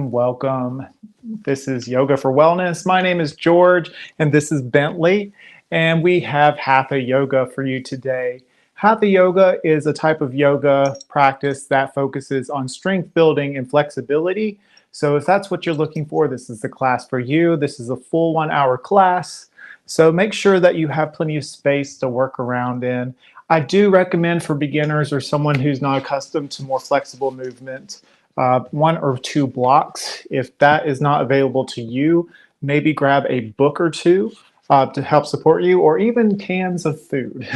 Welcome. This is Yoga for Wellness. My name is George, and this is Bentley, and we have Hatha Yoga for you today. Hatha Yoga is a type of yoga practice that focuses on strength building and flexibility. So if that's what you're looking for, this is the class for you. This is a full 1 hour class. So make sure that you have plenty of space to work around in. I do recommend for beginners or someone who's not accustomed to more flexible movement, 1 or 2 blocks. If that is not available to you, maybe grab a book or two to help support you, or even cans of food.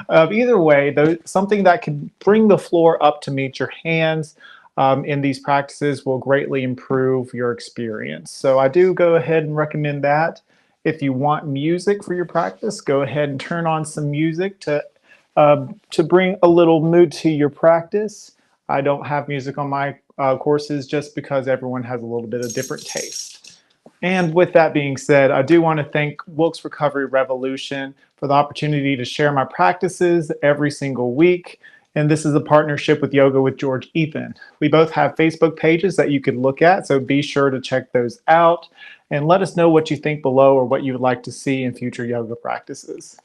Either way, something that can bring the floor up to meet your hands in these practices will greatly improve your experience. So I do go ahead and recommend that. If you want music for your practice, go ahead and turn on some music to bring a little mood to your practice. I don't have music on my courses just because everyone has a little bit of different taste. And with that being said, I do want to thank Wilkes Recovery Revolution for the opportunity to share my practices every single week. And this is a partnership with Yoga with George Ethan. We both have Facebook pages that you can look at, so be sure to check those out and let us know what you think below or what you would like to see in future yoga practices.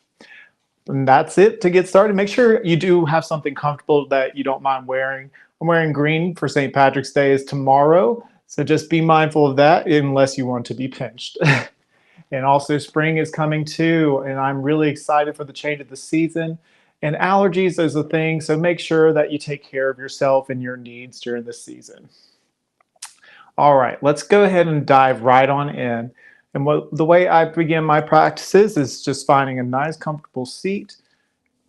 And that's it to get started. Make sure you do have something comfortable that you don't mind wearing. I'm wearing green for St. Patrick's Day is tomorrow, so just be mindful of that unless you want to be pinched. And also spring is coming too, and I'm really excited for the change of the season. And allergies is a thing, so make sure that you take care of yourself and your needs during this season. All right, let's go ahead and dive right on in. And the way I begin my practices is just finding a nice, comfortable seat.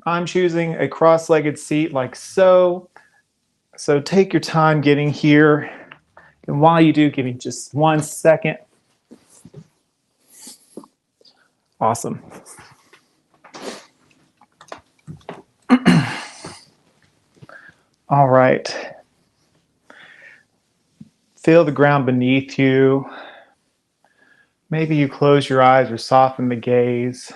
I'm choosing a cross-legged seat like so. So take your time getting here. And while you do, give me just 1 second. Awesome. All right. Feel the ground beneath you. Maybe you close your eyes or soften the gaze.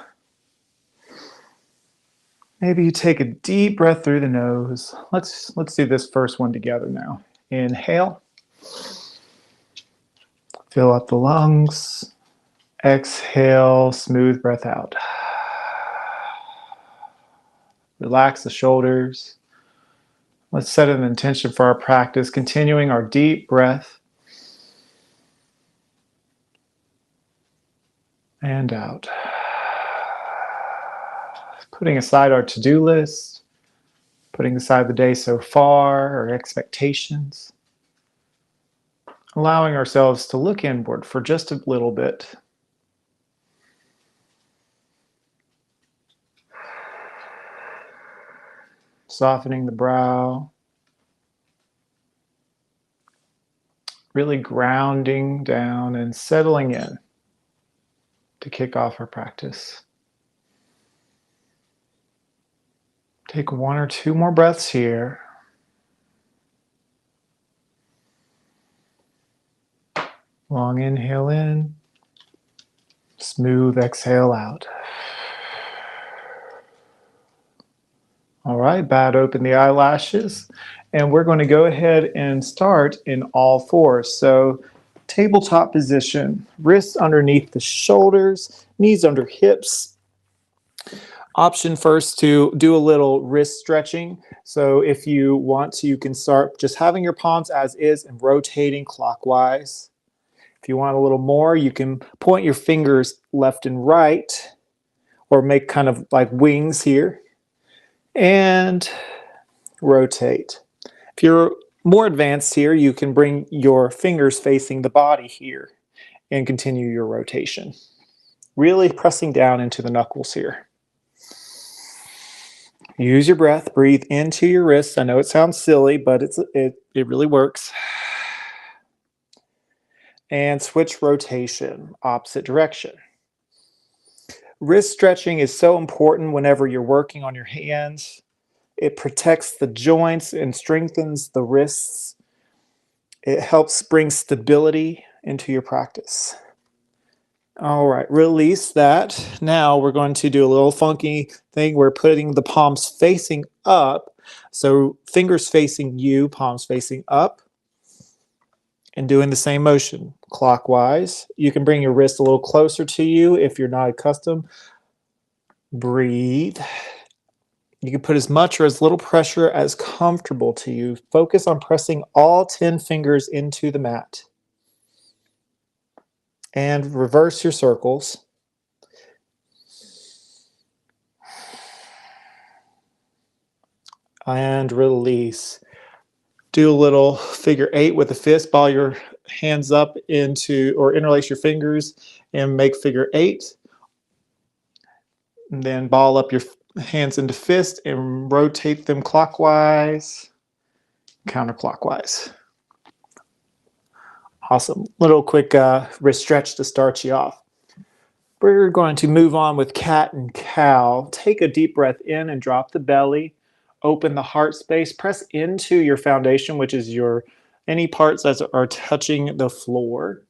Maybe you take a deep breath through the nose. Let's do this first one together now. Inhale. Fill up the lungs. Exhale, smooth breath out. Relax the shoulders. Let's set an intention for our practice, continuing our deep breath. And out. Putting aside our to-do list, putting aside the day so far, our expectations. Allowing ourselves to look inward for just a little bit. Softening the brow. Really grounding down and settling in to kick off our practice. Take 1 or 2 more breaths here. Long inhale in, smooth exhale out. All right, bat open the eyelashes, and we're going to go ahead and start in all fours. So tabletop position, wrists underneath the shoulders, knees under hips. Option first to do a little wrist stretching. So if you want to, you can start just having your palms as is and rotating clockwise. If you want a little more, you can point your fingers left and right or make kind of like wings here and rotate. If you're more advanced here, you can bring your fingers facing the body here and continue your rotation. Really pressing down into the knuckles here. Use your breath, breathe into your wrists. I know it sounds silly, but it really works. And switch rotation, opposite direction. Wrist stretching is so important whenever you're working on your hands. It protects the joints and strengthens the wrists. It helps bring stability into your practice. All right, release that. Now we're going to do a little funky thing. We're putting the palms facing up. So fingers facing you, palms facing up. and doing the same motion clockwise. You can bring your wrist a little closer to you if you're not accustomed. Breathe. You can put as much or as little pressure as comfortable to you. Focus on pressing all 10 fingers into the mat. And reverse your circles. And release. Do a little figure 8 with a fist. Ball your hands up into, or interlace your fingers and make figure 8. And then ball up your hands into fist and rotate them clockwise, counterclockwise. Awesome. Little quick wrist stretch to start you off. We're going to move on with cat and cow. Take a deep breath in and drop the belly. Open the heart space. Press into your foundation, which is your any parts that are touching the floor.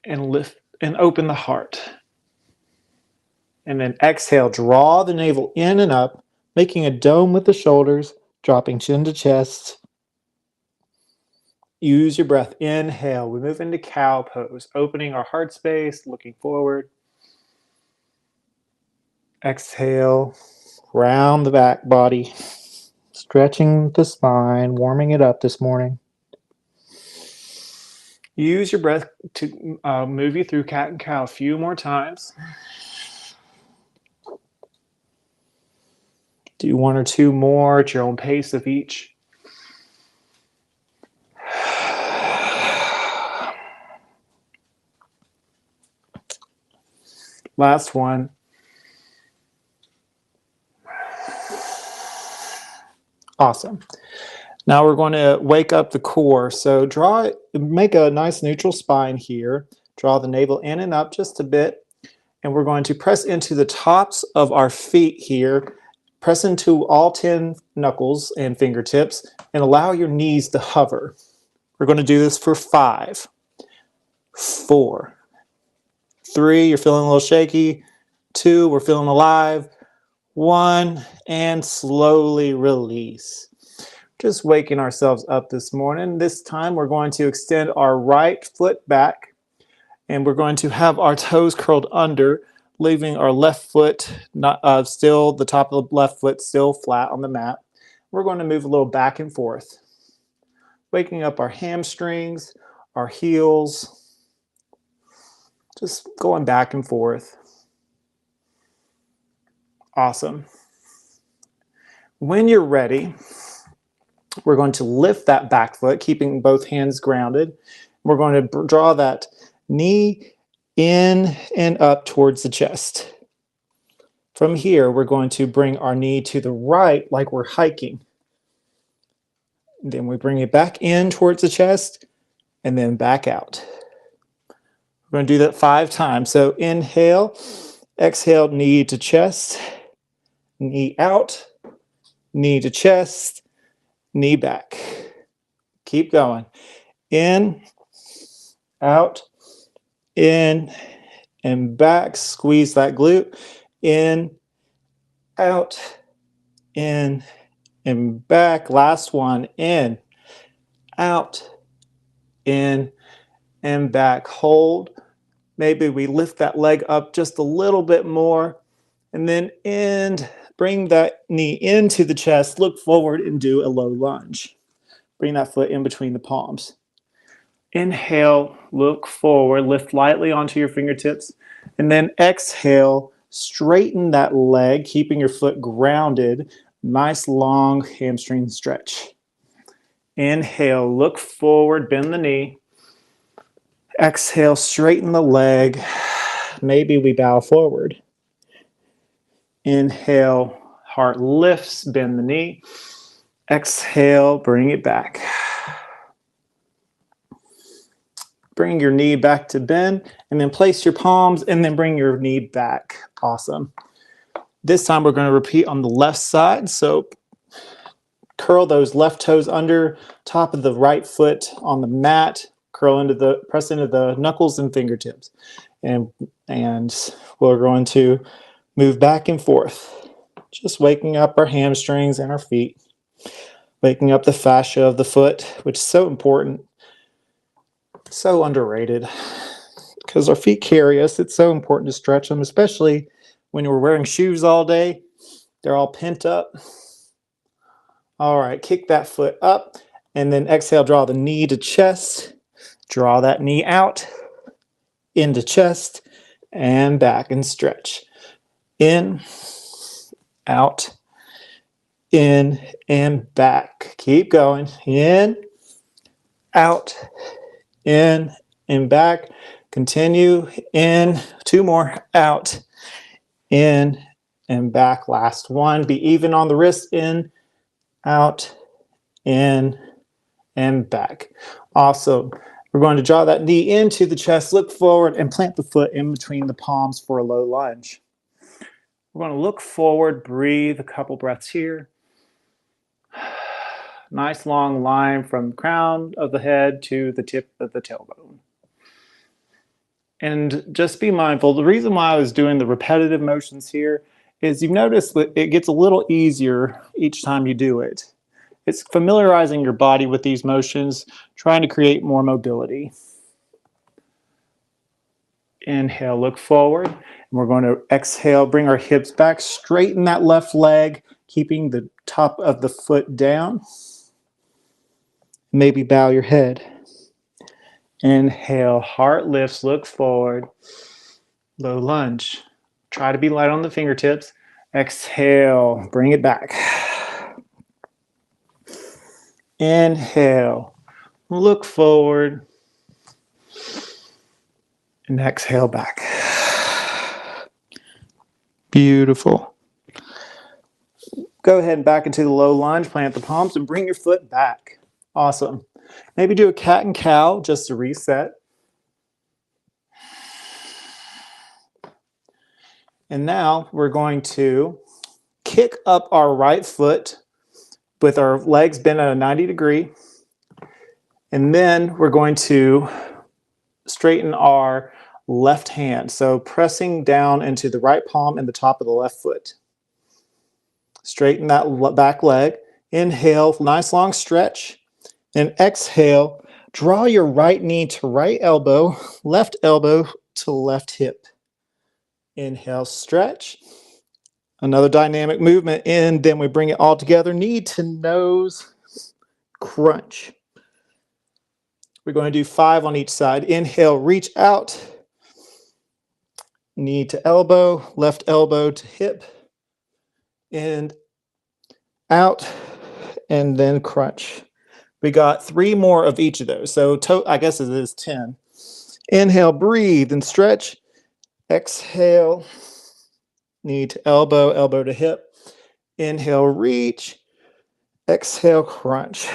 And lift and open the heart. And then exhale, draw the navel in and up, making a dome with the shoulders, dropping chin to chest. Use your breath. Inhale. We move into cow pose, opening our heart space, looking forward. Exhale, round the back body, stretching the spine, warming it up this morning. Use your breath to move you through cat and cow a few more times. Do 1 or 2 more at your own pace of each. Last one. Awesome. Now we're going to wake up the core. So make a nice neutral spine here. Draw the navel in and up just a bit. And we're going to press into the tops of our feet here. Press into all 10 knuckles and fingertips and allow your knees to hover. We're going to do this for 5, 4, 3, you're feeling a little shaky. 2, we're feeling alive. 1, and slowly release. Just waking ourselves up this morning. This time we're going to extend our right foot back and we're going to have our toes curled under, leaving our left foot still, the top of the left foot still flat on the mat. We're going to move a little back and forth, waking up our hamstrings, our heels, just going back and forth. Awesome. When you're ready, we're going to lift that back foot, keeping both hands grounded. We're going to draw that knee in and up towards the chest. From here, we're going to bring our knee to the right like we're hiking. Then we bring it back in towards the chest and then back out. We're going to do that 5 times. So inhale, exhale, knee to chest, knee out, knee to chest, knee back. Keep going. In, out, in, and back. Squeeze that glute. In, out, in, and back. Last one. In, out, in, and back. Hold. Maybe we lift that leg up just a little bit more. And then bring that knee into the chest. Look forward and do a low lunge. Bring that foot in between the palms. Inhale, look forward, lift lightly onto your fingertips. And then exhale, straighten that leg, keeping your foot grounded. Nice long hamstring stretch. Inhale, look forward, bend the knee. Exhale, straighten the leg. Maybe we bow forward. Inhale, heart lifts, bend the knee. Exhale, bring it back. Bring your knee back to bend, and then place your palms, and then bring your knee back. Awesome. This time we're going to repeat on the left side. So curl those left toes under, top of the right foot on the mat. Press into the knuckles and fingertips. And we're going to move back and forth. Just waking up our hamstrings and our feet. Waking up the fascia of the foot, which is so important. So underrated because our feet carry us. It's so important to stretch them, especially when we're wearing shoes all day. They're all pent up. All right, kick that foot up and then exhale, draw the knee to chest. Draw that knee out into chest and back and stretch. In, out, in, and back. Keep going. In, out, in, and back. Continue. In, two more. Out, in, and back. Last one. Be even on the wrist. In, out, in, and back. Awesome. We're going to draw that knee into the chest, look forward, and plant the foot in between the palms for a low lunge. We're going to look forward, breathe a couple breaths here. Nice long line from the crown of the head to the tip of the tailbone. And just be mindful, the reason why I was doing the repetitive motions here is you've noticed that it gets a little easier each time you do it. It's familiarizing your body with these motions, trying to create more mobility. Inhale, look forward. And we're going to exhale, bring our hips back, straighten that left leg, keeping the top of the foot down. Maybe bow your head. Inhale, heart lifts, look forward. Low lunge. Try to be light on the fingertips. Exhale, bring it back. Inhale, look forward, and exhale back. Beautiful. Go ahead and back into the low lunge, plant the palms, and bring your foot back. Awesome. Maybe do a cat and cow just to reset. And now we're going to kick up our right foot with our legs bent at a 90 degree. And then we're going to straighten our left hand. So pressing down into the right palm and the top of the left foot. Straighten that back leg. Inhale, nice long stretch. And exhale, draw your right knee to right elbow to left hip. Inhale, stretch. Another dynamic movement in, then we bring it all together, knee to nose, crunch. We're going to do 5 on each side. Inhale, reach out, knee to elbow, left elbow to hip, and out, and then crunch. We got 3 more of each of those, so I guess it is 10. Inhale, breathe and stretch. Exhale, knee to elbow, elbow to hip. Inhale, reach. Exhale, crunch.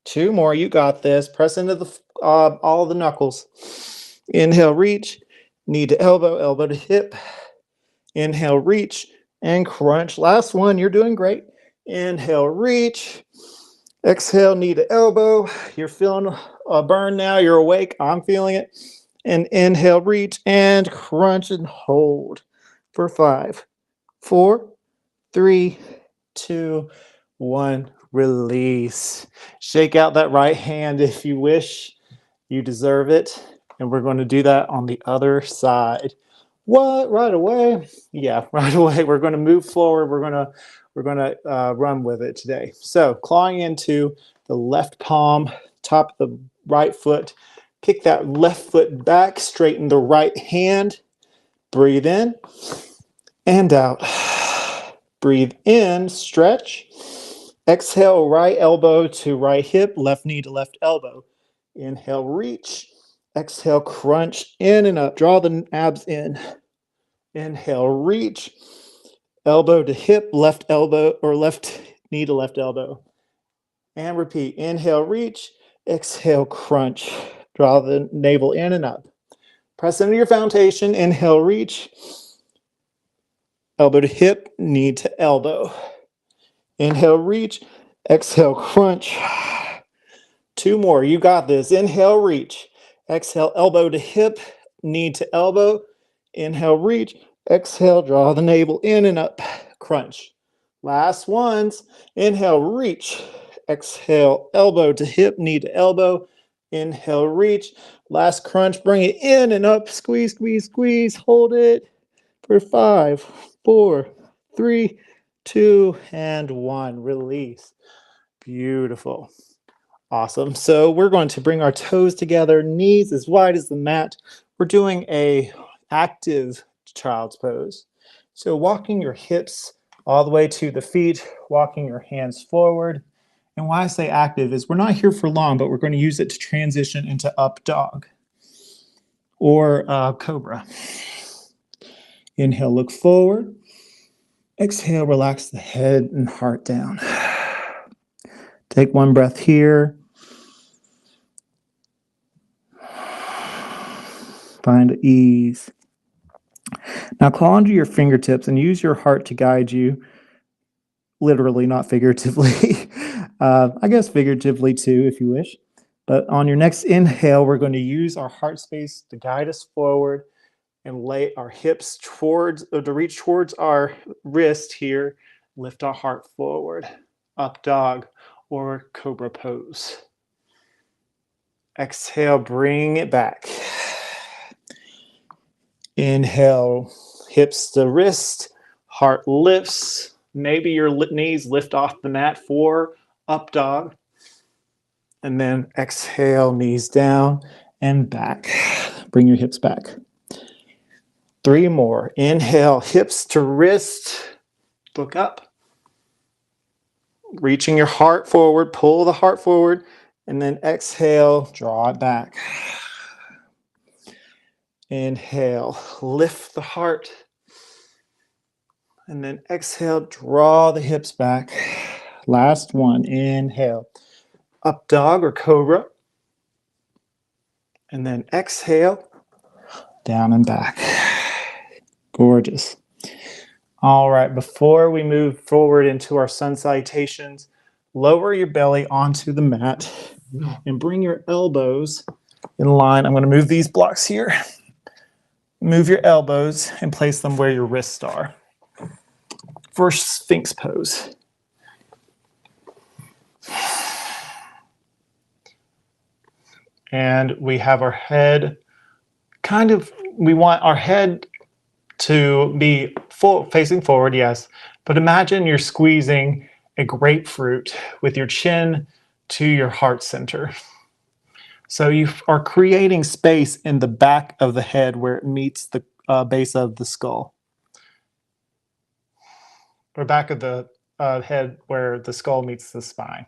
2 more. You got this. Press into the all the knuckles. Inhale, reach. Knee to elbow, elbow to hip. Inhale, reach and crunch. Last one. You're doing great. Inhale, reach. Exhale, knee to elbow. You're feeling a burn now. You're awake. I'm feeling it. And inhale, reach and crunch and hold for 5, 4, 3, 2, 1. Release. Shake out that right hand if you wish. You deserve it. And we're going to do that on the other side. What? Right away? Yeah, right away. We're going to move forward. We're going to run with it today. So clawing into the left palm, top of the right foot. Kick that left foot back. Straighten the right hand. Breathe in and out. Breathe in, stretch. Exhale, right elbow to right hip, left knee to left elbow. Inhale, reach. Exhale, crunch in and up. Draw the abs in. Inhale, reach. Elbow to hip, left elbow or left knee to left elbow. And repeat. Inhale, reach. Exhale, crunch. Draw the navel in and up. Press into your foundation. Inhale, reach. Elbow to hip, knee to elbow. Inhale, reach. Exhale, crunch. 2 more. You got this. Inhale, reach. Exhale, elbow to hip, knee to elbow. Inhale, reach. Exhale, draw the navel in and up. Crunch. Last ones. Inhale, reach. Exhale, elbow to hip, knee to elbow. Inhale, reach. Last crunch, bring it in and up. Squeeze, squeeze, squeeze. Hold it for 5, 4, 3, 2, and 1. Release. Beautiful. Awesome. So we're going to bring our toes together, knees as wide as the mat. We're doing a active child's pose. So walking your hips all the way to the feet, walking your hands forward. And why I say active is we're not here for long, but we're going to use it to transition into up dog or cobra. Inhale, look forward. Exhale, relax the head and heart down. Take one breath here. Find ease. Now claw into your fingertips and use your heart to guide you. Literally, not figuratively. I guess figuratively too, if you wish. But on your next inhale, we're going to use our heart space to guide us forward and lay our hips towards, or to reach towards our wrist here. Lift our heart forward. Up dog or cobra pose. Exhale, bring it back. Inhale, hips to wrist, heart lifts. Maybe your knees lift off the mat for up dog. And then exhale, knees down and back. Bring your hips back. 3 more. Inhale, hips to wrist. Look up. Reaching your heart forward, pull the heart forward. And then exhale, draw it back. Inhale, lift the heart. And then exhale, draw the hips back. Last one, inhale. Up dog or cobra. And then exhale, down and back. Gorgeous. All right, before we move forward into our sun salutations, lower your belly onto the mat and bring your elbows in line. I'm going to move these blocks here. Move your elbows and place them where your wrists are. For Sphinx pose. And we have our head we want our head to be facing forward, yes. But imagine you're squeezing a grapefruit with your chin to your heart center. So you are creating space in the back of the head where it meets the base of the skull. Or back of the head where the skull meets the spine.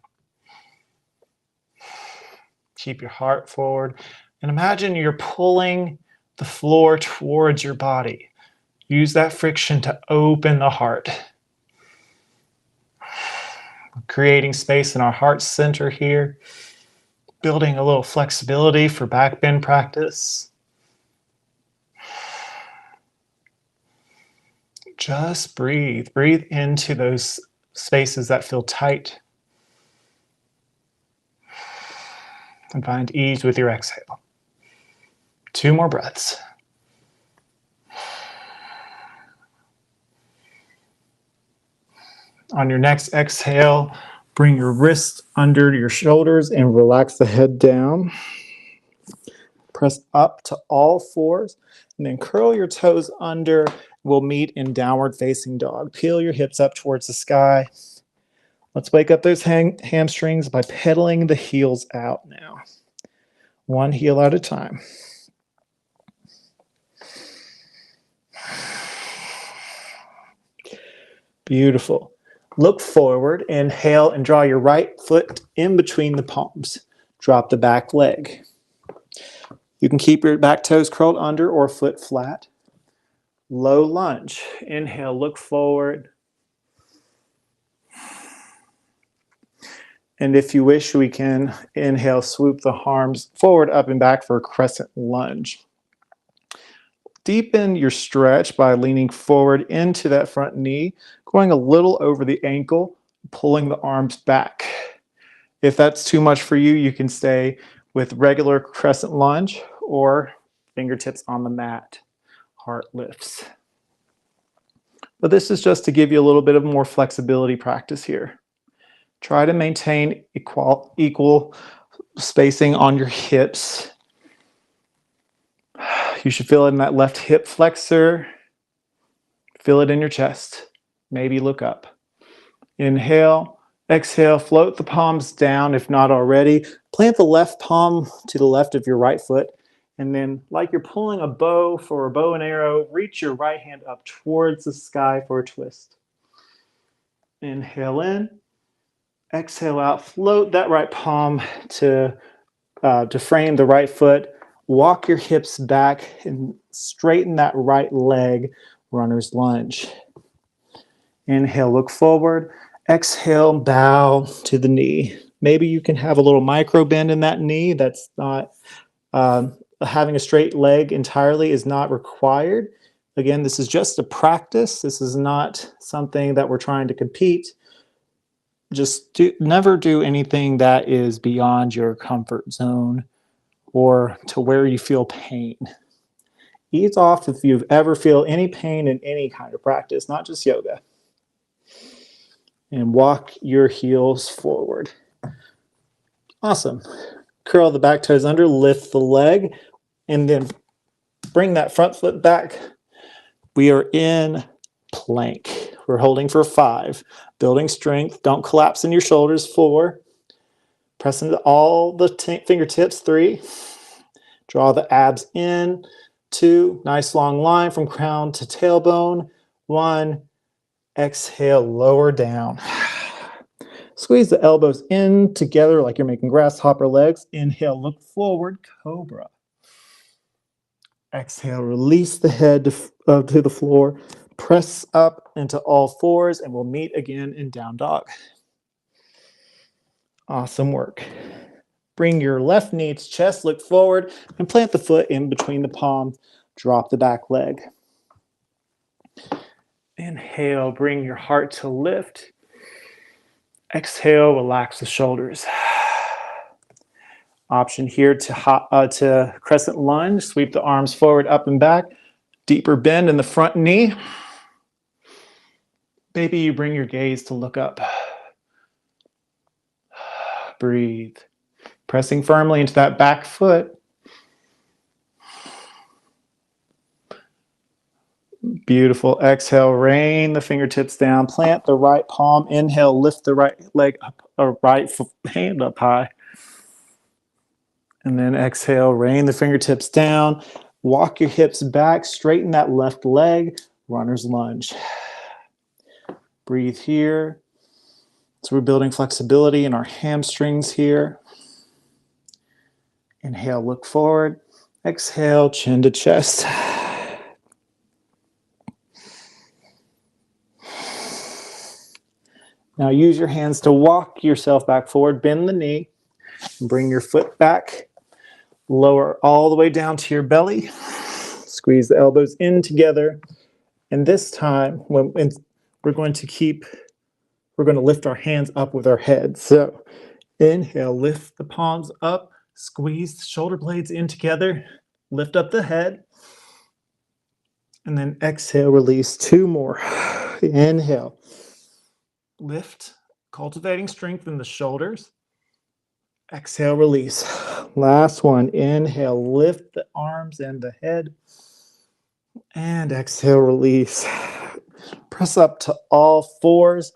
Keep your heart forward. And imagine you're pulling the floor towards your body. Use that friction to open the heart. Creating space in our heart center here. Building a little flexibility for back bend practice. Just breathe. Breathe into those spaces that feel tight. And find ease with your exhale. 2 more breaths. On your next exhale, bring your wrists under your shoulders and relax the head down. Press up to all 4s and then curl your toes under. We'll meet in downward facing dog. Peel your hips up towards the sky. Let's wake up those hamstrings by pedaling the heels out now. 1 heel at a time. Beautiful. Look forward, inhale, and draw your right foot in between the palms. Drop the back leg. You can keep your back toes curled under or foot flat. Low lunge. Inhale, look forward. And if you wish, we can inhale, swoop the arms forward, up and back for a crescent lunge. Deepen your stretch by leaning forward into that front knee, going a little over the ankle, pulling the arms back. If that's too much for you, you can stay with regular crescent lunge or fingertips on the mat, heart lifts. But this is just to give you a little bit of more flexibility practice here. Try to maintain equal spacing on your hips. You should feel it in that left hip flexor. Feel it in your chest. Maybe look up. Inhale, exhale, float the palms down if not already. Plant the left palm to the left of your right foot. And then, like you're pulling a bow for a bow and arrow, reach your right hand up towards the sky for a twist. Inhale in, exhale out, float that right palm to frame the right foot. Walk your hips back and straighten that right leg, runner's lunge. Inhale, look forward. Exhale, bow to the knee. Maybe you can have a little micro bend in that knee. That's not, having a straight leg entirely is not required. Again, this is just a practice. This is not something that we're trying to compete. Just never do anything that is beyond your comfort zone or to where you feel pain. Ease off if you ever feel any pain in any kind of practice, not just yoga. And walk your heels forward. Awesome. Curl the back toes under, lift the leg, and then bring that front foot back. We are in plank. We're holding for 5. Building strength. Don't collapse in your shoulders. 4. Press into all the fingertips. 3. Draw the abs in. 2. Nice long line from crown to tailbone. 1. Exhale, lower down. Squeeze the elbows in together like you're making grasshopper legs. Inhale, look forward, cobra. Exhale, release the head to the floor. Press up into all fours, and we'll meet again in down dog. Awesome work. Bring your left knee to chest, look forward, and plant the foot in between the palms. Drop the back leg. Inhale, bring your heart to lift. Exhale, relax the shoulders. Option here to crescent lunge. Sweep the arms forward, up and back. Deeper bend in the front knee. Maybe you bring your gaze to look up. Breathe. Pressing firmly into that back foot. Beautiful. Exhale, rain the fingertips down. Plant the right palm. Inhale, lift the right leg up, or right hand up high. And then exhale, rain the fingertips down. Walk your hips back. Straighten that left leg. Runner's lunge. Breathe here. So we're building flexibility in our hamstrings here. Inhale, look forward. Exhale, chin to chest. Now use your hands to walk yourself back forward. Bend the knee. Bring your foot back. Lower all the way down to your belly. Squeeze the elbows in together. And this time, we're going to lift our hands up with our head. So inhale, lift the palms up. Squeeze the shoulder blades in together. Lift up the head. And then exhale, release. 2 more. Inhale. Lift, cultivating strength in the shoulders. Exhale, release. Last one. Inhale, lift the arms and the head. And exhale, release. Press up to all fours.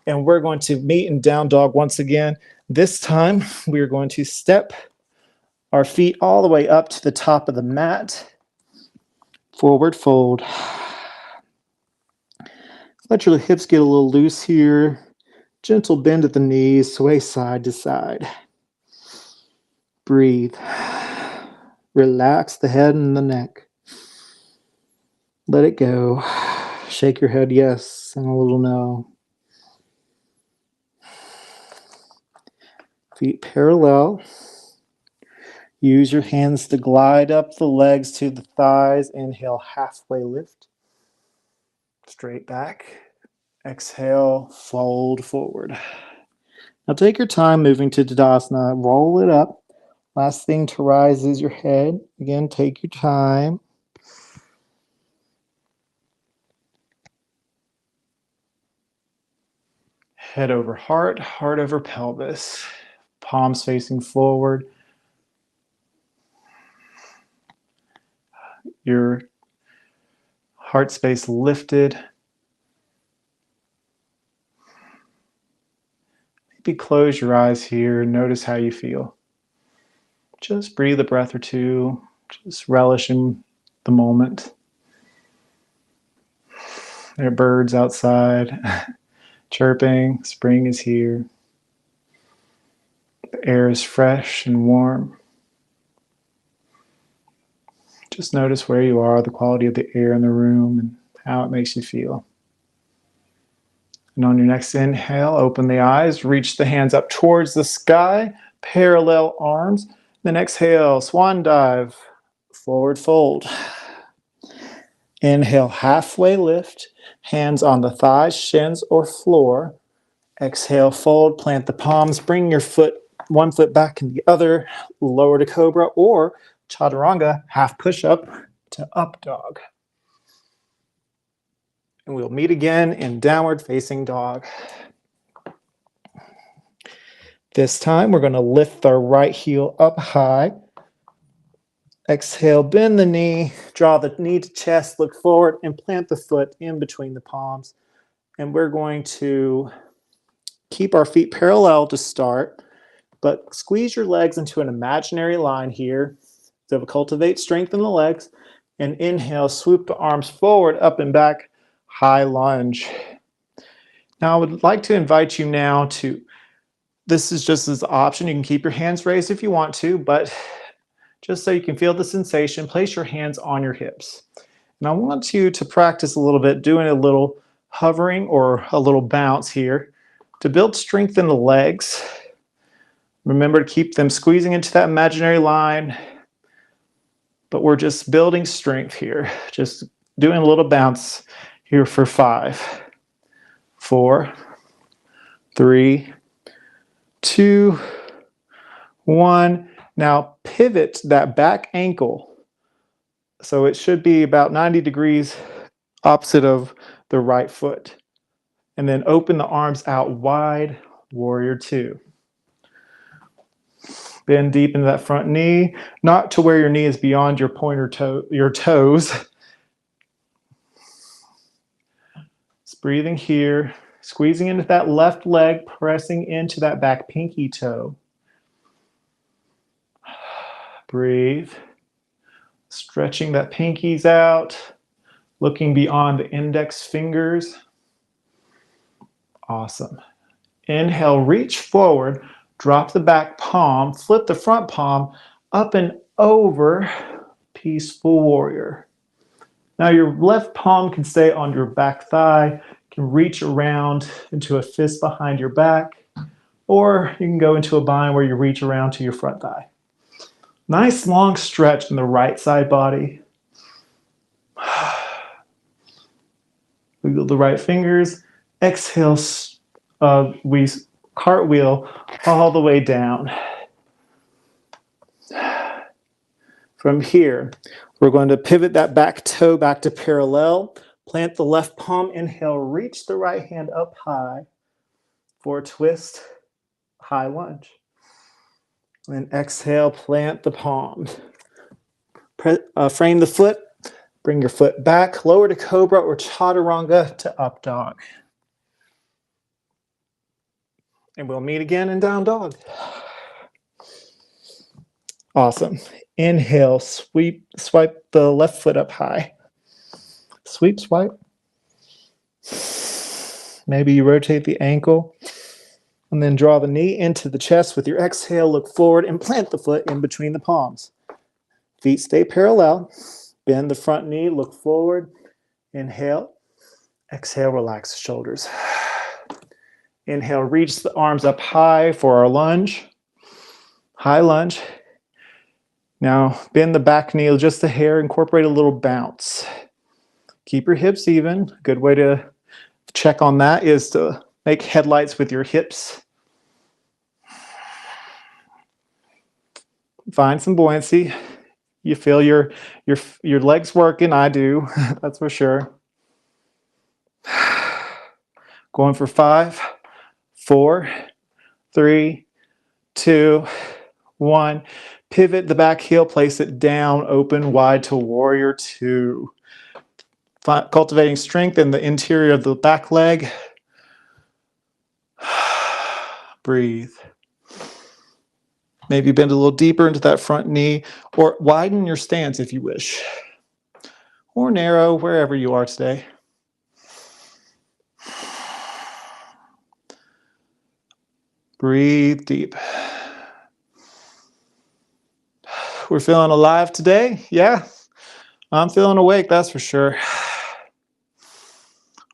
And we're going to meet in down dog once again. This time, we're going to step our feet all the way up to the top of the mat. Forward fold. Let your hips get a little loose here. Gentle bend at the knees, sway side to side. Breathe. Relax the head and the neck. Let it go. Shake your head yes and a little no. Feet parallel. Use your hands to glide up the legs to the thighs. Inhale, halfway lift. Straight back. Exhale, fold forward. Now take your time moving to Tadasana. Roll it up. Last thing to rise is your head. Again, take your time. Head over heart, heart over pelvis. palms facing forward. Your heart space lifted. Maybe close your eyes here and notice how you feel. Just breathe a breath or two. Just relish in the moment. There are birds outside chirping. Spring is here. The air is fresh and warm. Just notice where you are, the quality of the air in the room, and how it makes you feel. And on your next inhale, open the eyes, reach the hands up towards the sky, parallel arms. Then exhale, swan dive, forward fold. Inhale, halfway lift, hands on the thighs, shins, or floor. Exhale, fold, plant the palms, bring your one foot back and the other, lower to cobra or chaturanga, half push-up to up dog. And we'll meet again in downward facing dog. This time we're going to lift our right heel up high. Exhale, bend the knee, draw the knee to chest, look forward, and plant the foot in between the palms. And we're going to keep our feet parallel to start, but squeeze your legs into an imaginary line here to cultivate strength in the legs. And inhale, swoop the arms forward, up and back, high lunge. Now I would like to invite you now to, this is just as an option, you can keep your hands raised if you want to, but just so you can feel the sensation, place your hands on your hips. And I want you to practice a little bit, doing a little hovering or a little bounce here to build strength in the legs. Remember to keep them squeezing into that imaginary line, but we're just building strength here. Just doing a little bounce here for 5, 4, 3, 2, 1. Now pivot that back ankle. So it should be about 90 degrees opposite of the right foot. And then open the arms out wide, warrior 2. Bend deep into that front knee, not to where your knee is beyond your pointer toe, your toes. Just breathing here, squeezing into that left leg, pressing into that back pinky toe. Breathe. Stretching that pinkies out, looking beyond the index fingers. Awesome. Inhale, reach forward, drop the back palm, flip the front palm up and over, peaceful warrior. Now your left palm can stay on your back thigh, can reach around into a fist behind your back, or you can go into a bind where you reach around to your front thigh. Nice long stretch in the right side body. Wiggle the right fingers. Exhale, we cartwheel all the way down. From here, we're going to pivot that back toe back to parallel. Plant the left palm. Inhale, reach the right hand up high for a twist, high lunge. And exhale, plant the palms. Frame the foot, bring your foot back, lower to cobra or chaturanga to up dog. And we'll meet again in down dog. Awesome. Inhale, swipe the left foot up high. Sweep, swipe. Maybe you rotate the ankle. And then draw the knee into the chest with your exhale. Look forward and plant the foot in between the palms. Feet stay parallel. Bend the front knee. Look forward. Inhale. Exhale. Relax the shoulders. Inhale. Reach the arms up high for our lunge. High lunge. Now bend the back knee just a hair. Incorporate a little bounce. Keep your hips even. A good way to check on that is to make headlights with your hips. Find some buoyancy. You feel your legs working. I do. That's for sure. Going for 5, 4, 3, 2, 1. Pivot the back heel, place it down, open wide to warrior 2. Cultivating strength in the interior of the back leg. Breathe. Maybe bend a little deeper into that front knee, or widen your stance if you wish, or narrow wherever you are today. Breathe deep. We're feeling alive today? Yeah, I'm feeling awake, that's for sure.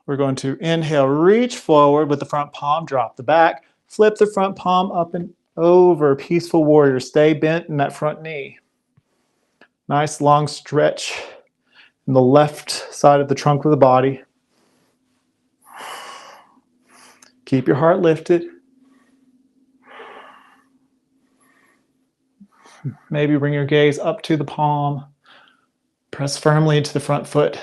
We're going to inhale, reach forward with the front palm, drop the back, flip the front palm up and over, peaceful warrior. Stay bent in that front knee. Nice long stretch in the left side of the trunk of the body. Keep your heart lifted. Maybe bring your gaze up to the palm. Press firmly into the front foot.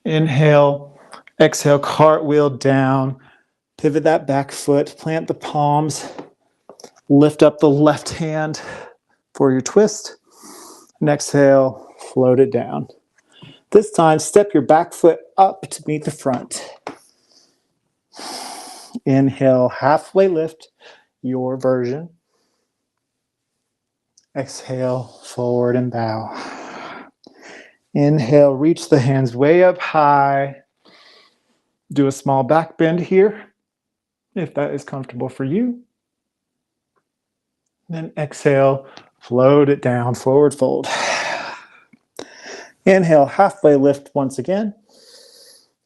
Inhale, exhale, cartwheel down. Pivot that back foot, plant the palms. Lift up the left hand for your twist. And exhale, float it down. This time, step your back foot up to meet the front. Inhale, halfway lift, your version. Exhale, forward and bow. Inhale, reach the hands way up high. Do a small back bend here, if that is comfortable for you. Then exhale, float it down, forward fold. Inhale, halfway lift once again.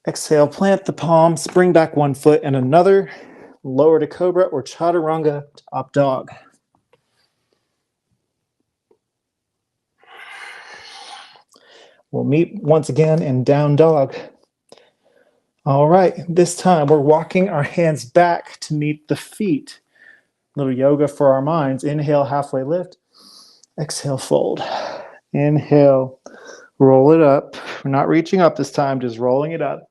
Exhale, plant the palms, bring back one foot and another. Lower to cobra or chaturanga to up dog. We'll meet once again in down dog. All right, this time we're walking our hands back to meet the feet. Little yoga for our minds. Inhale, halfway lift. Exhale, fold. Inhale, roll it up. We're not reaching up this time, just rolling it up.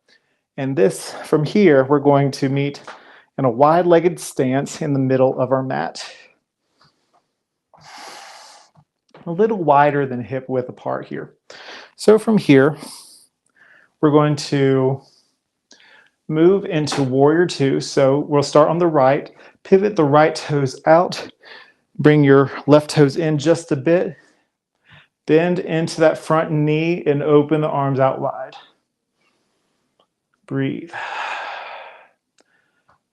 And this, from here, we're going to meet in a wide-legged stance in the middle of our mat. A little wider than hip width apart here. So from here, we're going to move into warrior 2. So we'll start on the right, pivot the right toes out, bring your left toes in just a bit, bend into that front knee and open the arms out wide. Breathe.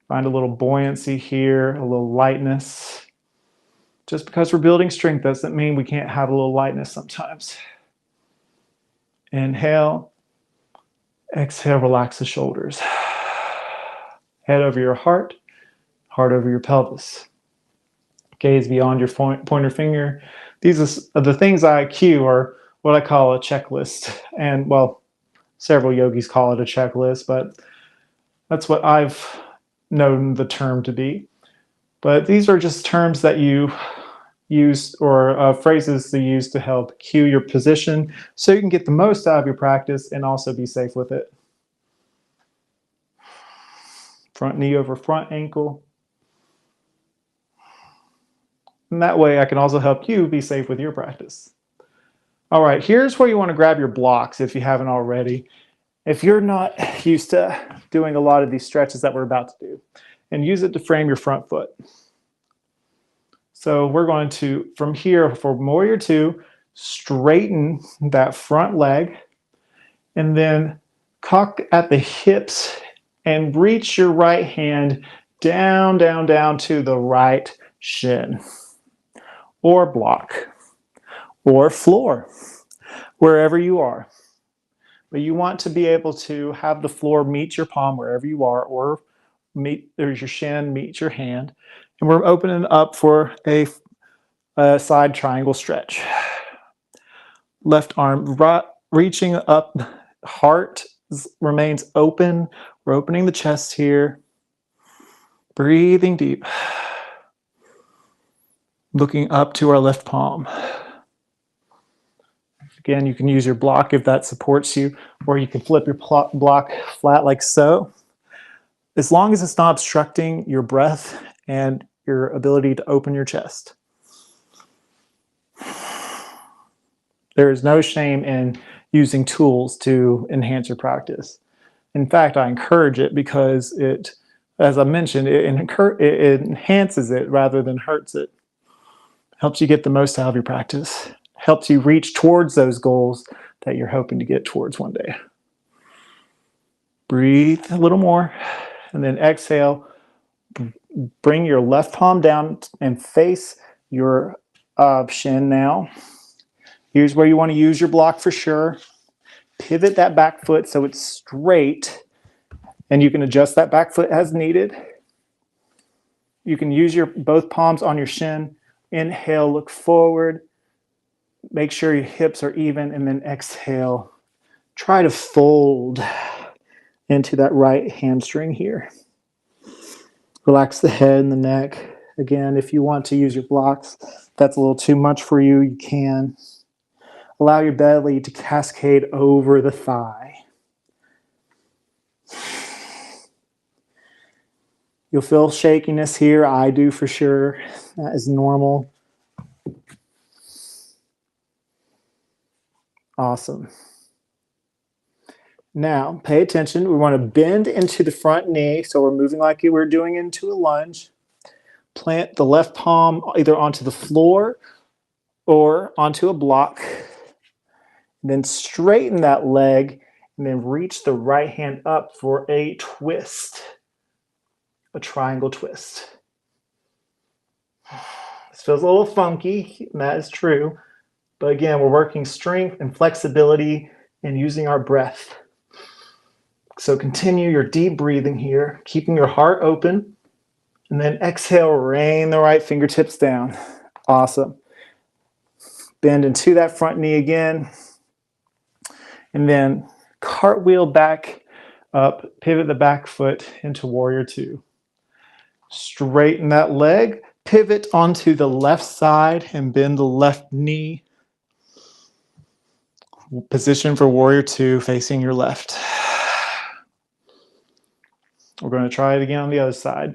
Find a little buoyancy here, a little lightness. Just because we're building strength doesn't mean we can't have a little lightness sometimes. Inhale. Exhale, relax the shoulders. Head over your heart, heart over your pelvis. Gaze beyond your pointer finger. These are the things I cue are what I call a checklist. And well, several yogis call it a checklist, but that's what I've known the term to be. But these are just terms that you use or phrases to use to help cue your position so you can get the most out of your practice and also be safe with it. Front knee over front ankle. And that way I can also help you be safe with your practice. All right, here's where you want to grab your blocks if you haven't already. If you're not used to doing a lot of these stretches that we're about to do, and use it to frame your front foot. So we're going to, from here for warrior 2, straighten that front leg and then cock at the hips and reach your right hand down, down, down to the right shin or block or floor, wherever you are. But you want to be able to have the floor meet your palm wherever you are, or there's your shin, meet your hand. And we're opening up for a side triangle stretch. Left arm reaching up, heart remains open. We're opening the chest here. Breathing deep. Looking up to our left palm. Again, you can use your block if that supports you, or you can flip your block flat like so. as long as it's not obstructing your breath and your ability to open your chest. There is no shame in using tools to enhance your practice. In fact, I encourage it because it, as I mentioned, it enhances it rather than hurts it. Helps you get the most out of your practice. Helps you reach towards those goals that you're hoping to get towards one day. Breathe a little more, and then exhale. Bring your left palm down and face your shin now. Here's where you want to use your block for sure. Pivot that back foot so it's straight, and you can adjust that back foot as needed. You can use your both palms on your shin. Inhale, look forward. Make sure your hips are even, and then exhale. Try to fold into that right hamstring here. Relax the head and the neck. Again, if you want to use your blocks, if that's a little too much for you, you can. Allow your belly to cascade over the thigh. You'll feel shakiness here. I do for sure. That is normal. Awesome. Now, pay attention. We want to bend into the front knee. So we're moving like we're doing into a lunge. Plant the left palm either onto the floor or onto a block. Then straighten that leg and then reach the right hand up for a twist, a triangle twist. This feels a little funky, and that is true. But again, we're working strength and flexibility and using our breath. So continue your deep breathing here, keeping your heart open, and then exhale, rain the right fingertips down. Awesome. Bend into that front knee again. And then cartwheel back up, pivot the back foot into warrior two. Straighten that leg, pivot onto the left side and bend the left knee. Position for warrior two facing your left. We're going to try it again on the other side.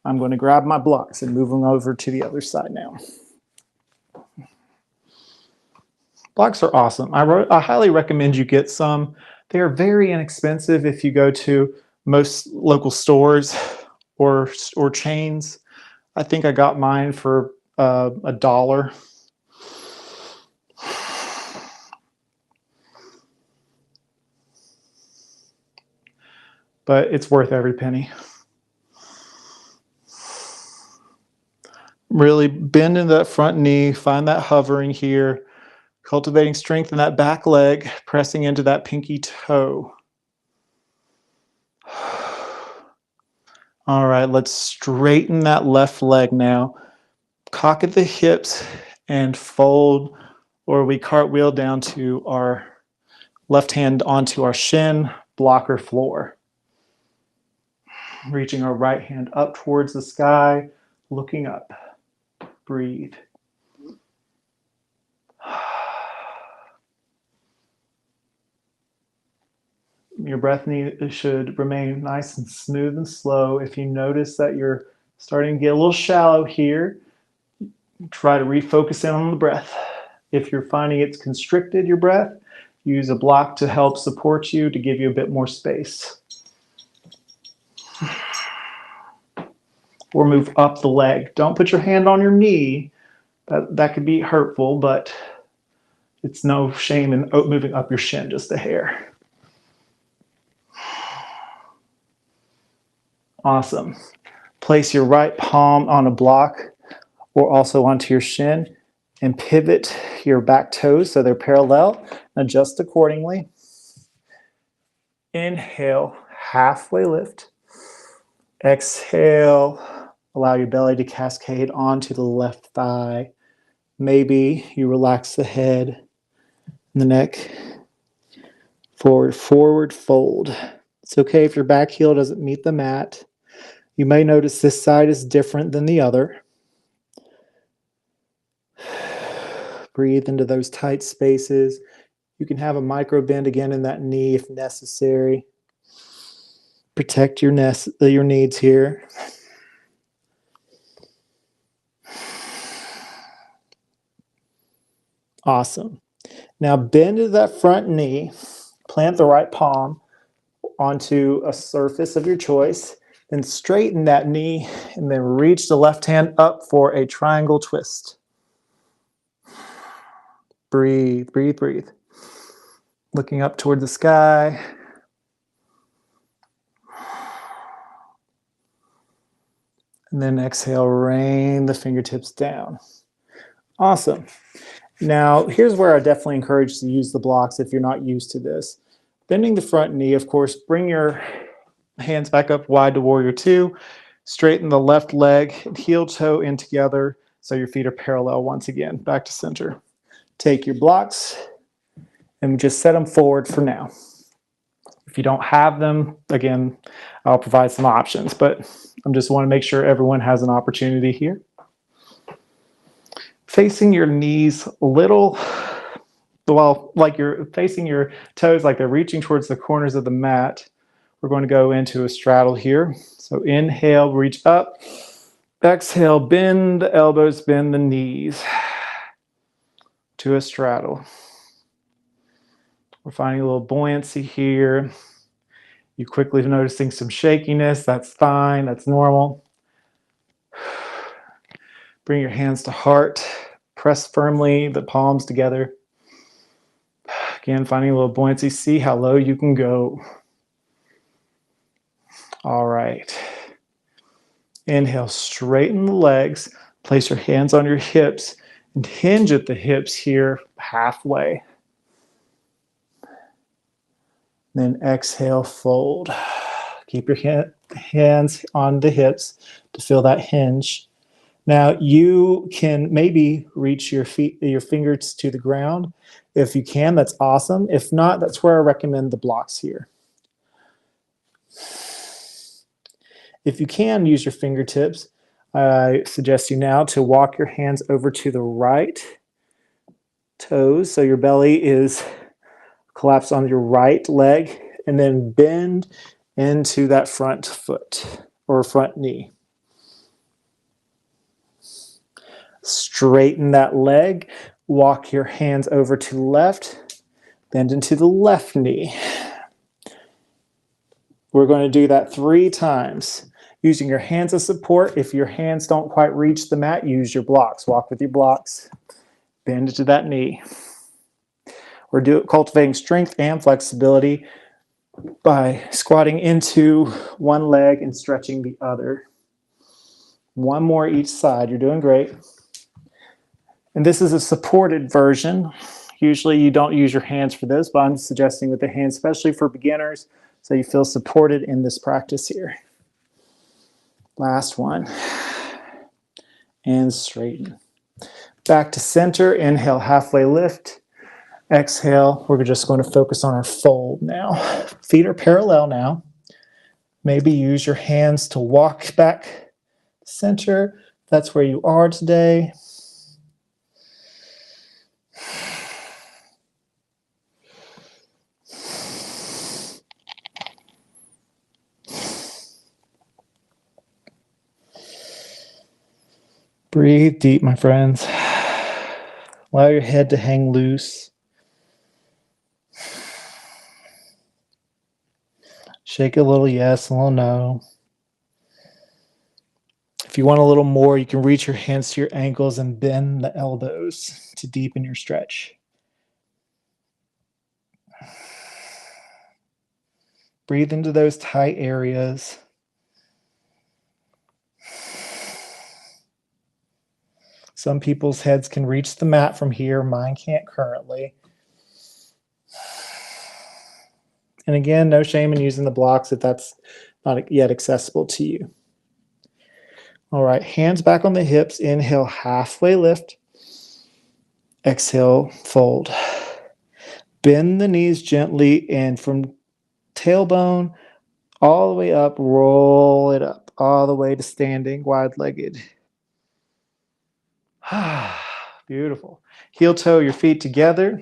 I'm going to grab my blocks and move them over to the other side now. Blocks are awesome. I highly recommend you get some. They are very inexpensive if you go to most local stores or chains. I think I got mine for $1. But it's worth every penny. Really bend in that front knee, find that hovering here. Cultivating strength in that back leg, pressing into that pinky toe. All right, let's straighten that left leg now. Cock at the hips and fold, or we cartwheel down to our left hand onto our shin, blocker floor. Reaching our right hand up towards the sky, looking up. Breathe. Your breath should remain nice and smooth and slow. If you notice that you're starting to get a little shallow here, try to refocus in on the breath. If you're finding it's constricted, your breath, use a block to help support you, to give you a bit more space. Or move up the leg. Don't put your hand on your knee. That could be hurtful, but it's no shame in moving up your shin just a hair. Awesome. Place your right palm on a block or also onto your shin and pivot your back toes so they're parallel. Adjust accordingly. Inhale, halfway lift. Exhale, allow your belly to cascade onto the left thigh. Maybe you relax the head and the neck. Forward, forward, fold. It's okay if your back heel doesn't meet the mat. You may notice this side is different than the other. Breathe into those tight spaces. You can have a micro bend again in that knee if necessary. Protect your needs here. Awesome. Now bend to that front knee. Plant the right palm onto a surface of your choice. Then straighten that knee and then reach the left hand up for a triangle twist. Breathe, breathe, breathe. Looking up toward the sky. And then exhale, rain the fingertips down. Awesome. Now, here's where I definitely encourage to use the blocks if you're not used to this. Bending the front knee, of course, bring your hands back up wide to warrior two. Straighten the left leg and heel toe in together so your feet are parallel once again. Back to center. Take your blocks and just set them forward for now. If you don't have them, again, I'll provide some options, but I just want to make sure everyone has an opportunity here. Facing your knees a little, well, like you're facing your toes like they're reaching towards the corners of the mat. We're going to go into a straddle here. So inhale, reach up. Exhale, bend the elbows, bend the knees to a straddle. We're finding a little buoyancy here. You quickly noticing some shakiness. That's fine. That's normal. Bring your hands to heart. Press firmly the palms together. Again, finding a little buoyancy. See how low you can go. All right. Inhale, straighten the legs. Place your hands on your hips and hinge at the hips here halfway. Then exhale, fold. Keep your hands on the hips to feel that hinge. Now you can maybe reach your fingers to the ground. If you can, that's awesome. If not, that's where I recommend the blocks here. If you can use your fingertips, I suggest you now to walk your hands over to the right toes. So your belly is collapsed on your right leg and then bend into that front foot or front knee. Straighten that leg. Walk your hands over to the left. Bend into the left knee. We're going to do that 3 times. Using your hands as support. If your hands don't quite reach the mat, use your blocks. Walk with your blocks. Bend into that knee. We're cultivating strength and flexibility by squatting into one leg and stretching the other. One more each side. You're doing great. And this is a supported version. Usually you don't use your hands for this, but I'm suggesting with the hands, especially for beginners, so you feel supported in this practice here. Last one. And straighten. Back to center. Inhale, halfway lift. Exhale. We're just going to focus on our fold now. Feet are parallel now. Maybe use your hands to walk back center. That's where you are today. Breathe deep, my friends. Allow your head to hang loose. Shake a little yes, a little no. If you want a little more, you can reach your hands to your ankles and bend the elbows to deepen your stretch. Breathe into those tight areas. Some people's heads can reach the mat from here. Mine can't currently. And again, no shame in using the blocks if that's not yet accessible to you. All right, hands back on the hips. Inhale, halfway lift. Exhale, fold. Bend the knees gently, and from tailbone all the way up, roll it up, all the way to standing, wide-legged. Beautiful. Heel toe your feet together.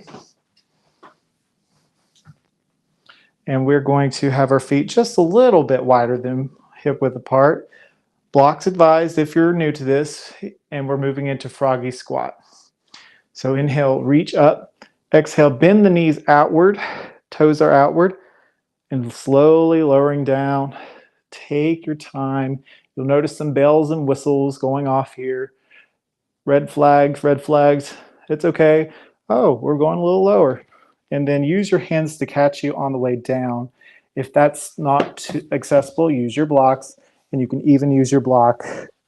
And we're going to have our feet just a little bit wider than hip width apart. Blocks advised if you're new to this, and we're moving into froggy squat. So inhale, reach up. Exhale, bend the knees outward, toes are outward, and slowly lowering down. Take your time. You'll notice some bells and whistles going off here. Red flags, red flags. It's okay. Oh, we're going a little lower. And then use your hands to catch you on the way down. If that's not accessible, use your blocks, and you can even use your block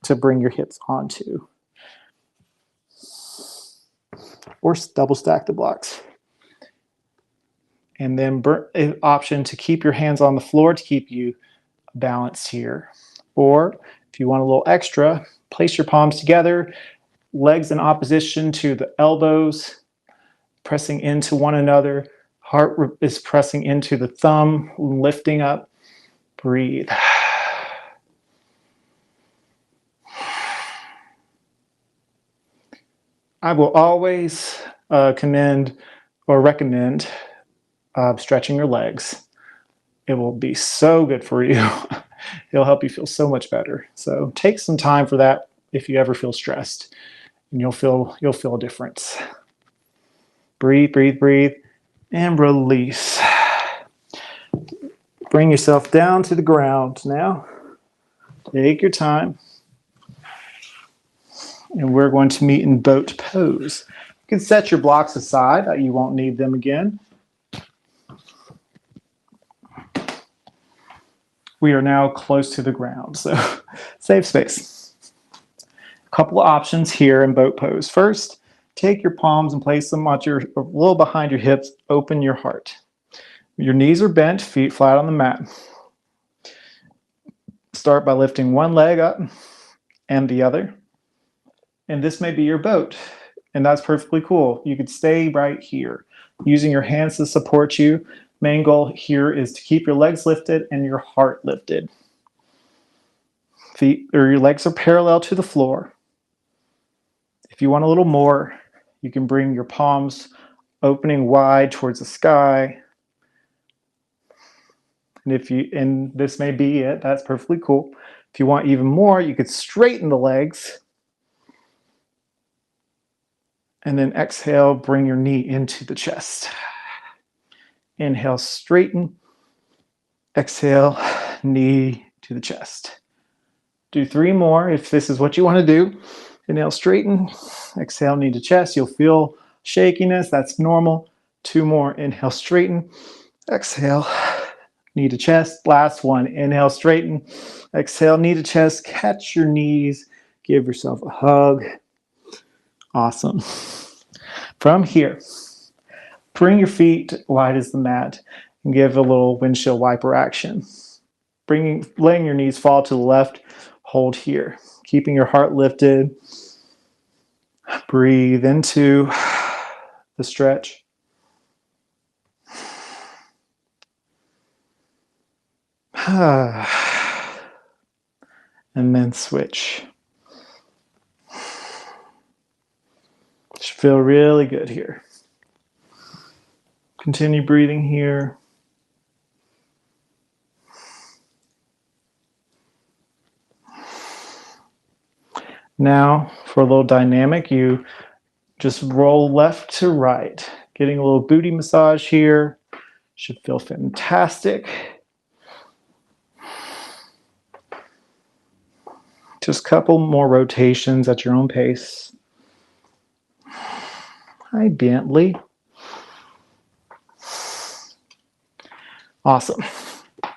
to bring your hips onto. Or double stack the blocks. And then an option to keep your hands on the floor to keep you balanced here. Or if you want a little extra, place your palms together, legs in opposition to the elbows, pressing into one another. Heart is pressing into the thumb, lifting up. Breathe. I will always commend or recommend stretching your legs. It will be so good for you. It'll help you feel so much better. So take some time for that if you ever feel stressed, and you'll feel a difference. Breathe, breathe, breathe, and release. Bring yourself down to the ground now. Take your time. And we're going to meet in boat pose. You can set your blocks aside. You won't need them again. We are now close to the ground, so save space. A couple of options here in boat pose. First, take your palms and place them a little behind your hips. Open your heart. Your knees are bent, feet flat on the mat. Start by lifting one leg up and the other. And this may be your boat, and that's perfectly cool. You could stay right here, using your hands to support you. Main goal here is to keep your legs lifted and your heart lifted. Your legs are parallel to the floor. If you want a little more, you can bring your palms opening wide towards the sky. And this may be it, that's perfectly cool. If you want even more, you could straighten the legs. And then exhale, bring your knee into the chest. Inhale, straighten. Exhale, knee to the chest. Do 3 more if this is what you want to do. Inhale, straighten. Exhale, knee to chest. You'll feel shakiness. That's normal. 2 more. Inhale, straighten. Exhale, knee to chest. Last one. Inhale, straighten. Exhale, knee to chest. Catch your knees. Give yourself a hug. Awesome. From here, bring your feet wide as the mat and give a little windshield wiper action. Letting your knees fall to the left, hold here. Keeping your heart lifted. Breathe into the stretch. And then switch. Should feel really good here. Continue breathing here. Now, for a little dynamic, you just roll left to right. Getting a little booty massage here. Should feel fantastic. Just a couple more rotations at your own pace. Hi, Bentley. Awesome.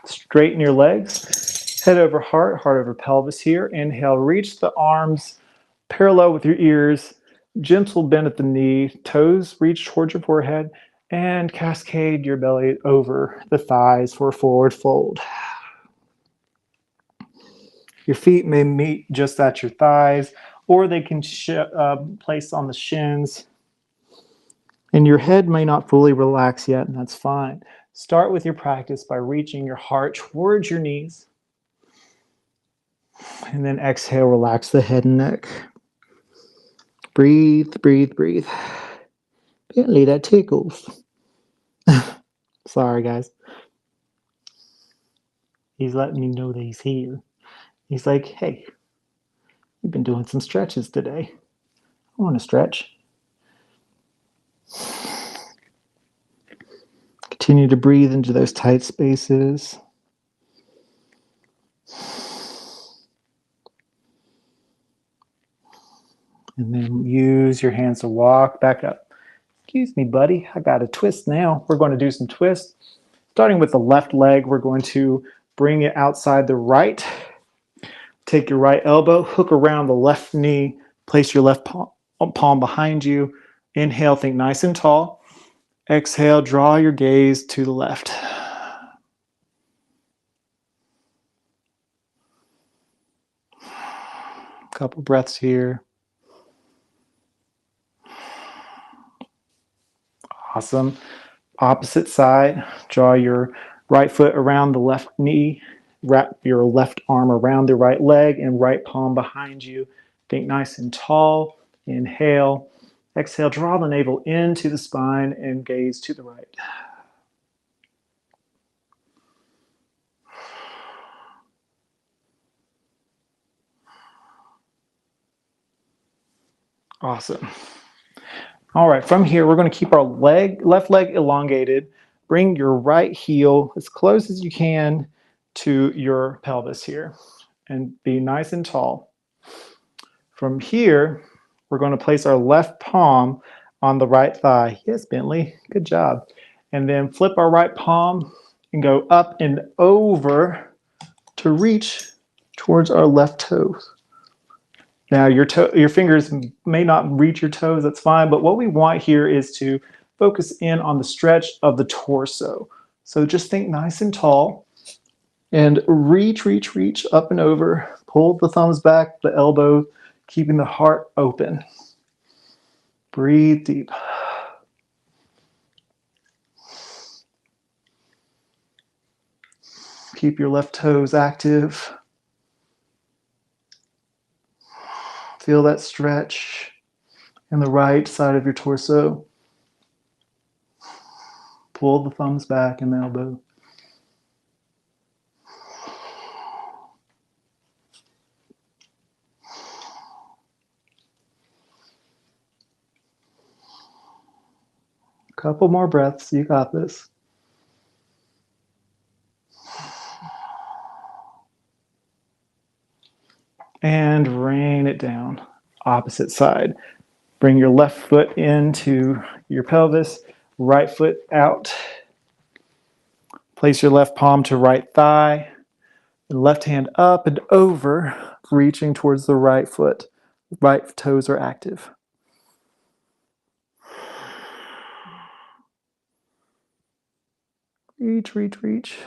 Straighten your legs. Head over heart, heart over pelvis here. Inhale, reach the arms parallel with your ears. Gentle bend at the knee. Toes reach towards your forehead. And cascade your belly over the thighs for a forward fold. Your feet may meet just at your thighs, or they can place on the shins. And your head may not fully relax yet, and that's fine. Start with your practice by reaching your heart towards your knees. And then exhale, relax the head and neck. Breathe, breathe, breathe. Bentley, that tickles. Sorry, guys. He's letting me know that he's here. He's like, hey, you've been doing some stretches today. I want to stretch. Continue to breathe into those tight spaces. And then use your hands to walk back up. Excuse me, buddy. I got a twist now. We're going to do some twists. Starting with the left leg, we're going to bring it outside the right. Take your right elbow, hook around the left knee, place your left palm behind you. Inhale, think nice and tall. Exhale, draw your gaze to the left. Couple breaths here. Awesome. Opposite side, draw your right foot around the left knee, wrap your left arm around the right leg and right palm behind you. Think nice and tall. Inhale. Exhale, draw the navel into the spine and gaze to the right. Awesome. All right, from here, we're going to keep our left leg elongated. Bring your right heel as close as you can to your pelvis here and be nice and tall. From here, we're going to place our left palm on the right thigh. Yes, Bentley, good job. And then flip our right palm and go up and over to reach towards our left toes. Now, your fingers may not reach your toes, that's fine, but what we want here is to focus in on the stretch of the torso. So just think nice and tall and reach up and over. Pull the thumbs back, the elbow, keeping the heart open. Breathe deep. Keep your left toes active. Feel that stretch in the right side of your torso. Pull the thumbs back and the elbow. Couple more breaths. You got this. And rain it down. Opposite side. Bring your left foot into your pelvis, right foot out. Place your left palm to right thigh, and left hand up and over, reaching towards the right foot. Right toes are active. Reach.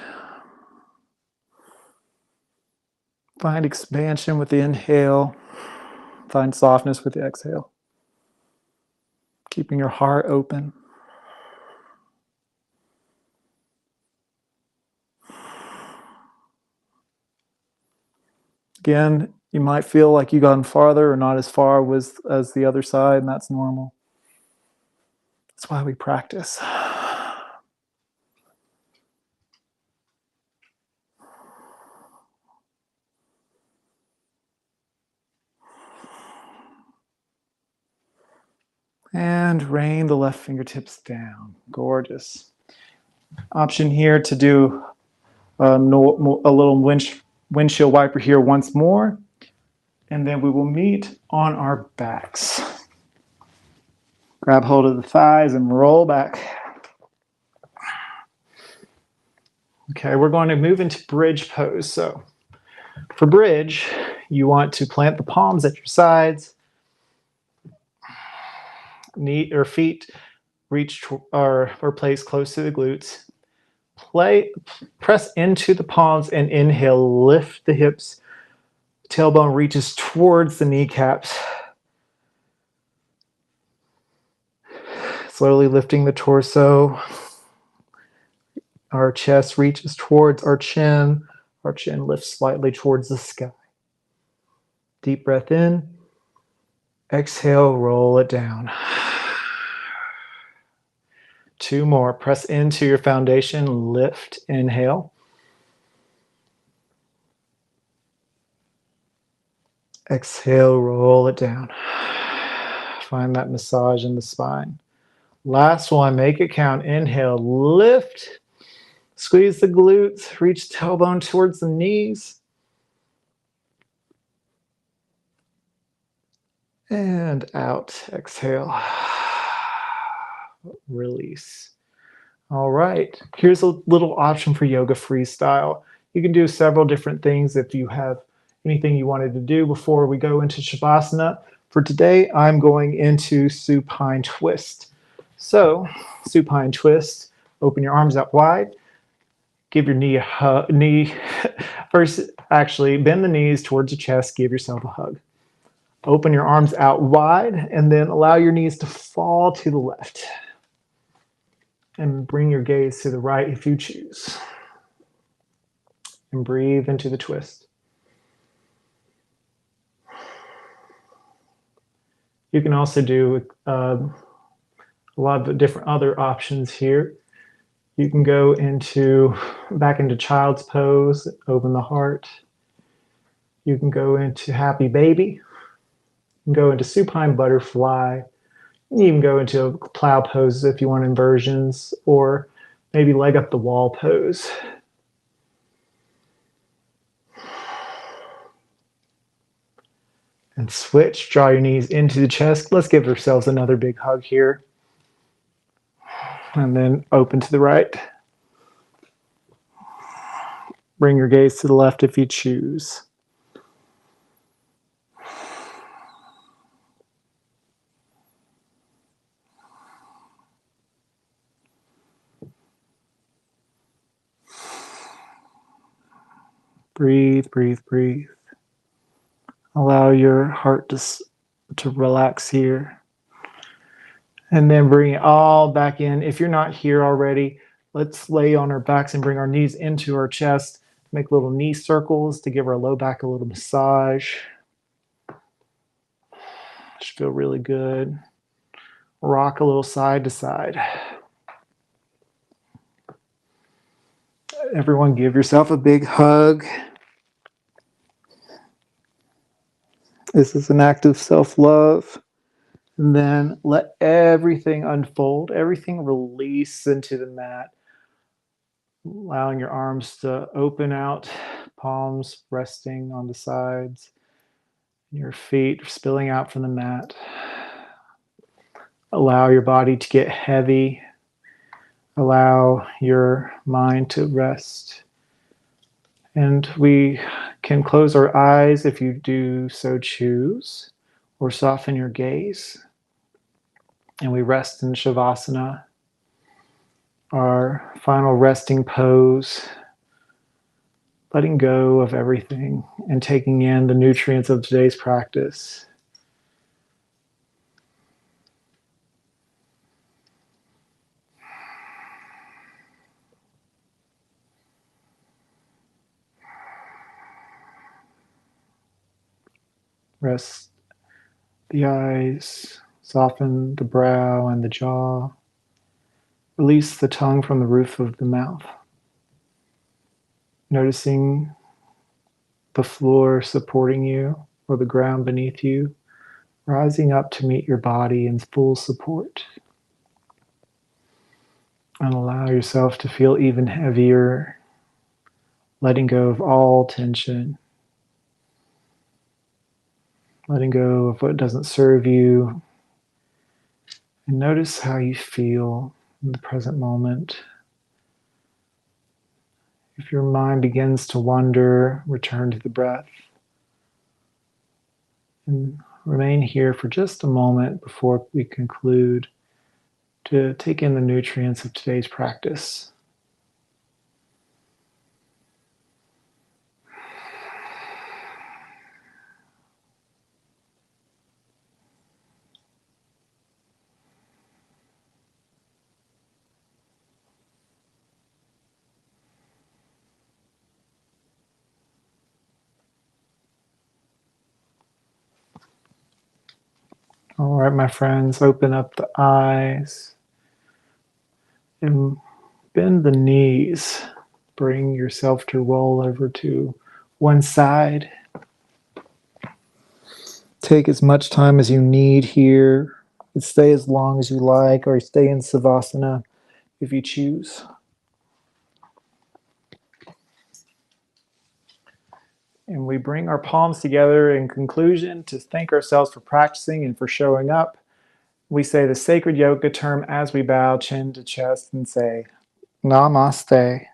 Find expansion with the inhale. Find softness with the exhale. Keeping your heart open. Again, you might feel like you've gone farther or not as far as the other side, and that's normal. That's why we practice. And rain the left fingertips down. Gorgeous. Option here to do a little windshield wiper here once more. And then we will meet on our backs. Grab hold of the thighs and roll back. Okay, we're going to move into bridge pose. So for bridge, you want to plant the palms at your sides. Knee or feet reach or place close to the glutes. Press into the palms and inhale, lift the hips. Tailbone reaches towards the kneecaps. Slowly lifting the torso. Our chest reaches towards our chin. Our chin lifts slightly towards the sky. Deep breath in. Exhale, roll it down. 2 more. Press into your foundation. Lift. Inhale. Exhale, roll it down. Find that massage in the spine. Last one, make it count. Inhale, lift. Squeeze the glutes, reach tailbone towards the knees. And out, exhale. Release. All right, here's a little option for yoga freestyle. You can do several different things if you have anything you wanted to do before we go into Shavasana. For today, I'm going into supine twist. So, supine twist, open your arms out wide. Give your knee a hug. First, actually, bend the knees towards your chest. Give yourself a hug. Open your arms out wide and then allow your knees to fall to the left. And bring your gaze to the right if you choose. And breathe into the twist. You can also do a lot of different other options here. You can go back into child's pose, open the heart. You can go into happy baby. You can go into supine butterfly. You can even go into plow pose if you want inversions, or maybe leg up the wall pose. And switch, draw your knees into the chest. Let's give ourselves another big hug here. And then open to the right. Bring your gaze to the left if you choose. Breathe, breathe, breathe. Allow your heart to relax here. And then bring it all back in. If you're not here already, let's lay on our backs and bring our knees into our chest. Make little knee circles to give our low back a little massage. Should feel really good. Rock a little side to side. Everyone give yourself a big hug. This is an act of self-love. And then let everything unfold, everything release into the mat. Allowing your arms to open out, palms resting on the sides, your feet spilling out from the mat. Allow your body to get heavy. Allow your mind to rest. And we can close our eyes if you do so choose, or soften your gaze. And we rest in Shavasana, our final resting pose, letting go of everything and taking in the nutrients of today's practice. Rest the eyes, soften the brow and the jaw. Release the tongue from the roof of the mouth. Noticing the floor supporting you or the ground beneath you, rising up to meet your body in full support. And allow yourself to feel even heavier, letting go of all tension. Letting go of what doesn't serve you. And notice how you feel in the present moment. If your mind begins to wander, return to the breath. And remain here for just a moment before we conclude to take in the nutrients of today's practice. All right, my friends, open up the eyes and bend the knees. Bring yourself to roll over to one side. take as much time as you need here. Stay as long as you like, or stay in Savasana if you choose. And we bring our palms together in conclusion to thank ourselves for practicing and for showing up. We say the sacred yoga term as we bow chin to chest and say, Namaste.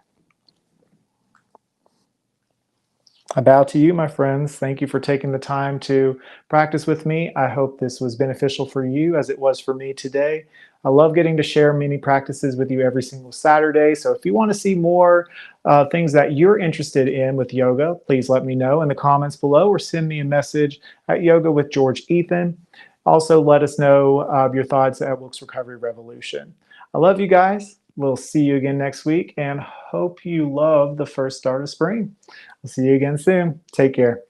I bow to you, my friends. Thank you for taking the time to practice with me. I hope this was beneficial for you as it was for me today. I love getting to share mini practices with you every single Saturday. So if you want to see more things that you're interested in with yoga, please let me know in the comments below or send me a message at Yoga with George Ethan. Also, let us know your thoughts at Wilkes Recovery Revolution. I love you guys. We'll see you again next week and hope you love the first start of spring. I'll see you again soon. Take care.